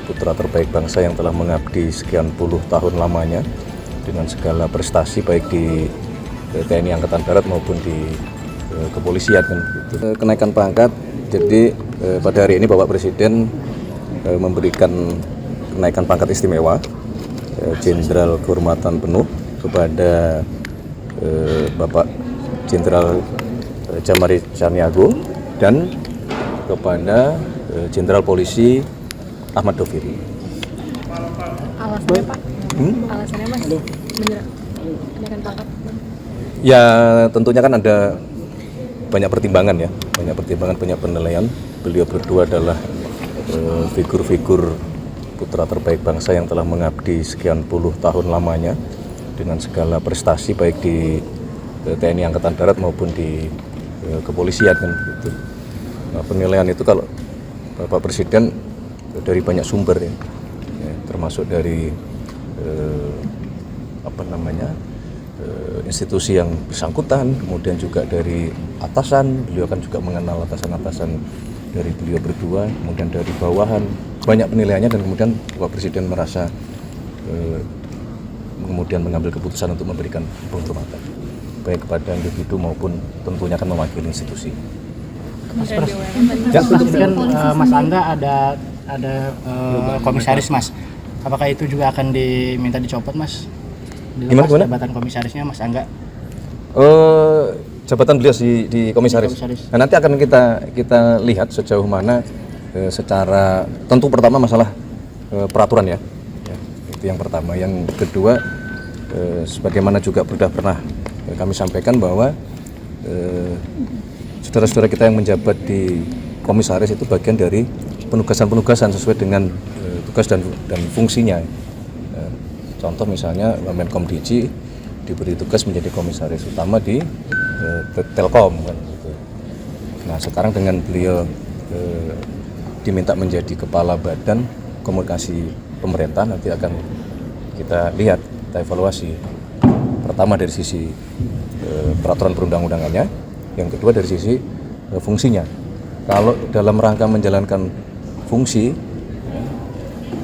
putra terbaik bangsa yang telah mengabdi sekian puluh tahun lamanya dengan segala prestasi baik di TNI Angkatan Darat maupun di kepolisian kan gitu. Kenaikan pangkat, jadi pada hari ini Bapak Presiden memberikan kenaikan pangkat istimewa Jenderal Kehormatan Penuh kepada Bapak Jenderal Jamari Caniago dan kepada Jenderal Polisi Ahmad Doviri. Alasannya Pak? Alasannya Mas? Kenaikan pangkat? Ya tentunya kan ada banyak pertimbangan ya, banyak penilaian. Beliau berdua adalah figur-figur putra terbaik bangsa yang telah mengabdi sekian puluh tahun lamanya dengan segala prestasi baik di TNI Angkatan Darat maupun di kepolisian kan gitu. Nah, penilaian itu kalau Bapak Presiden dari banyak sumber ya, termasuk dari institusi yang bersangkutan, kemudian juga dari atasan, beliau kan juga mengenal atasan-atasan dari beliau berdua, kemudian dari bawahan, banyak penilaiannya dan kemudian Bapak Presiden merasa kemudian mengambil keputusan untuk memberikan penghormatan baik kepada individu maupun tentunya akan mewakili institusi. Mas Pras, ya, kan Mas Angga ada komisaris Mas, apakah itu juga akan diminta dicopot Mas? Dilepas jabatan komisarisnya Mas Angga? Jabatan beliau di komisaris. Nah, nanti akan kita lihat sejauh mana secara tentu pertama masalah peraturan ya, itu yang pertama. Yang kedua, sebagaimana juga sudah pernah kami sampaikan bahwa saudara-saudara kita yang menjabat di komisaris itu bagian dari penugasan sesuai dengan tugas dan fungsinya. Contoh misalnya Menkom Digi diberi tugas menjadi komisaris utama di Telkom kan gitu. Nah sekarang dengan beliau diminta menjadi kepala badan komunikasi pemerintah, nanti akan kita lihat, kita evaluasi. Pertama dari sisi peraturan perundang-undangannya, yang kedua dari sisi fungsinya. Kalau dalam rangka menjalankan fungsi,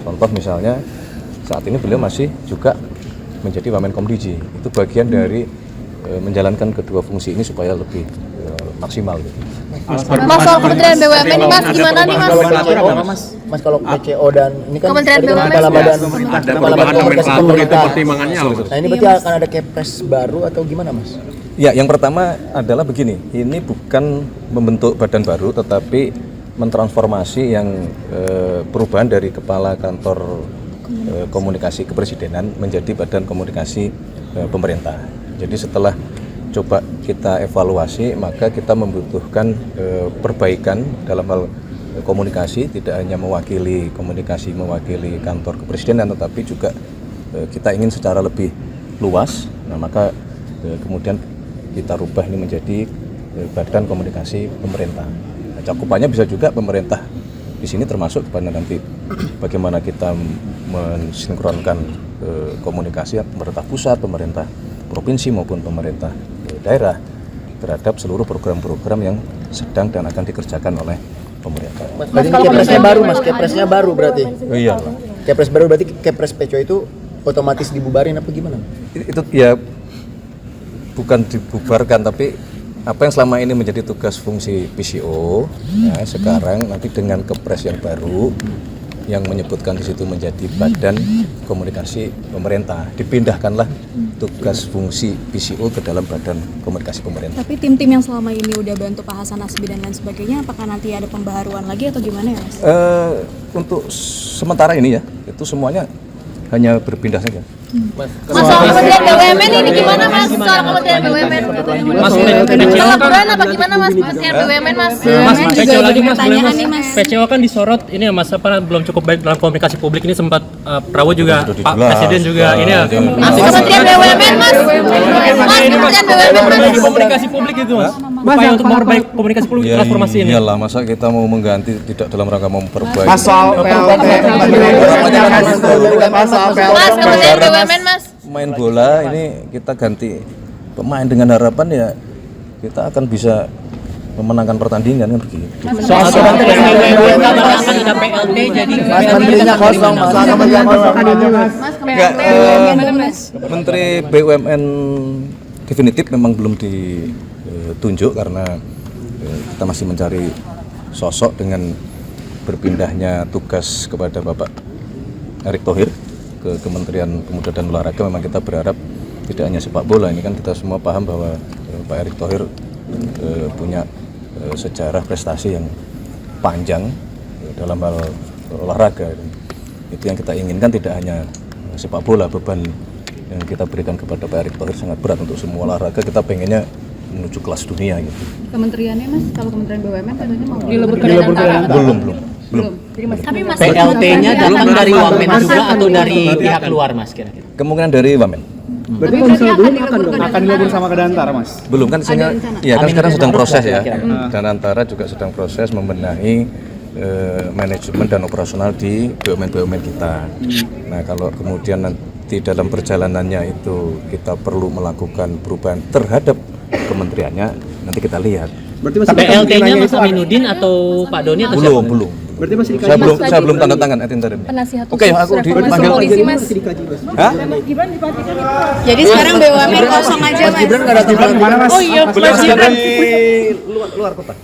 contoh misalnya saat ini beliau masih juga menjadi Wamenkom Digi, itu bagian dari menjalankan kedua fungsi ini supaya lebih maksimal gitu. Mas soal Kementerian BUMN ini Mas gimana nih Mas? Mas kalau PCO dan ini kan Kementerian BUMN kepala badan komunikasi pemerintah. Pertimbangannya apa? Nah ini berarti akan ada Kepres baru atau gimana Mas? Ya, yang pertama adalah begini, ini bukan membentuk badan baru tetapi mentransformasi yang perubahan dari kepala kantor komunikasi kepresidenan menjadi badan komunikasi pemerintah. Jadi setelah coba kita evaluasi, maka kita membutuhkan perbaikan dalam hal komunikasi, tidak hanya mewakili kantor kepresidenan, tetapi juga kita ingin secara lebih luas. Nah, maka kemudian kita rubah ini menjadi badan komunikasi pemerintah. Nah, cakupannya bisa juga pemerintah di sini termasuk kepada nanti bagaimana kita mensinkronkan komunikasi pemerintah pusat, pemerintah provinsi maupun pemerintah daerah terhadap seluruh program-program yang sedang dan akan dikerjakan oleh pemerintah. Mas kalau Kepresnya baru Mas, Kepresnya baru berarti? Oh iya. Kepres baru berarti Kepres PCO itu otomatis dibubarin apa gimana? Itu ya bukan dibubarkan, tapi apa yang selama ini menjadi tugas fungsi PCO ya, sekarang nanti dengan Kepres yang baru yang menyebutkan di situ menjadi badan komunikasi pemerintah, dipindahkanlah tugas fungsi PCO ke dalam badan komunikasi pemerintah. Tapi tim-tim yang selama ini udah bantu Pak Hasan Nasbi dan lain sebagainya, apakah nanti ada pembaharuan lagi atau gimana ya Mas? Untuk sementara ini ya, itu semuanya hanya berpindah saja. Mas soal Kementerian BUMN ini gimana Mas? Soal Kementerian BUMN Mas, pelaporan apa gimana Mas? Kementerian BUMN Mas? Mas, PCO lagi Mas, boleh Mas. Nih, Mas. PCO kan disorot ini ya Mas, apa belum cukup baik dalam komunikasi publik, ini sempat Prabowo juga, Pak Presiden juga ini ya. Mas Kementerian BUMN Mas? Mas Kementerian BUMN Mas? Komunikasi publik itu Mas. Upaya untuk memperbaiki komunikasi publik transformasi ini. Iyalah, masa kita mau mengganti tidak dalam rangka memperbaiki. Mas Kementerian BUMN Mas? Main bola ini kita ganti pemain dengan harapan ya kita akan bisa memenangkan pertandingan kan begitu. Soal surat BUMN kabarnya akan ada PLT jadi Mas menterinya kosong, Mas. Kementerian kosong. Enggak, Menteri BUMN definitif memang belum ditunjuk karena kita masih mencari sosok dengan berpindahnya tugas kepada Bapak Erick Thohir ke Kementerian Pemuda dan Olahraga. Memang kita berharap tidak hanya sepak bola, ini kan kita semua paham bahwa Pak Erick Thohir punya sejarah prestasi yang panjang dalam hal olahraga. Itu yang kita inginkan, tidak hanya sepak bola. Beban yang kita berikan kepada Pak Erick Thohir sangat berat untuk semua olahraga. Kita pengennya menuju kelas dunia gitu. Kementeriannya Mas, kalau Kementerian BUMN katanya mau Belum. Tapi Mas PLT-nya datang dari Wamen juga atau dari pihak luar Mas kira-kira? Kemungkinan dari Wamen. Berarti kalau misalnya belum akan dilebur sama Kadantara Mas? Belum kan ya kan sekarang sedang proses ya. Dan Antara juga sedang proses membenahi manajemen dan operasional di BUMN kita. Nah, kalau kemudian nanti dalam perjalanannya itu kita perlu melakukan perubahan terhadap kementeriannya, nanti kita lihat. Berarti masih PLT-nya Mas Aminuddin atau Pak Doni atau siapa? Belum. Berarti masih Saya belum tanda tangan interim. penasihat Oke, aku dipanggil. polisi Mas. Hah? Jadi sekarang BUMN kosong aja Mas. Gibran nggak datang ke mana, Mas? Oh iya, Mas Gibran. Luar kota.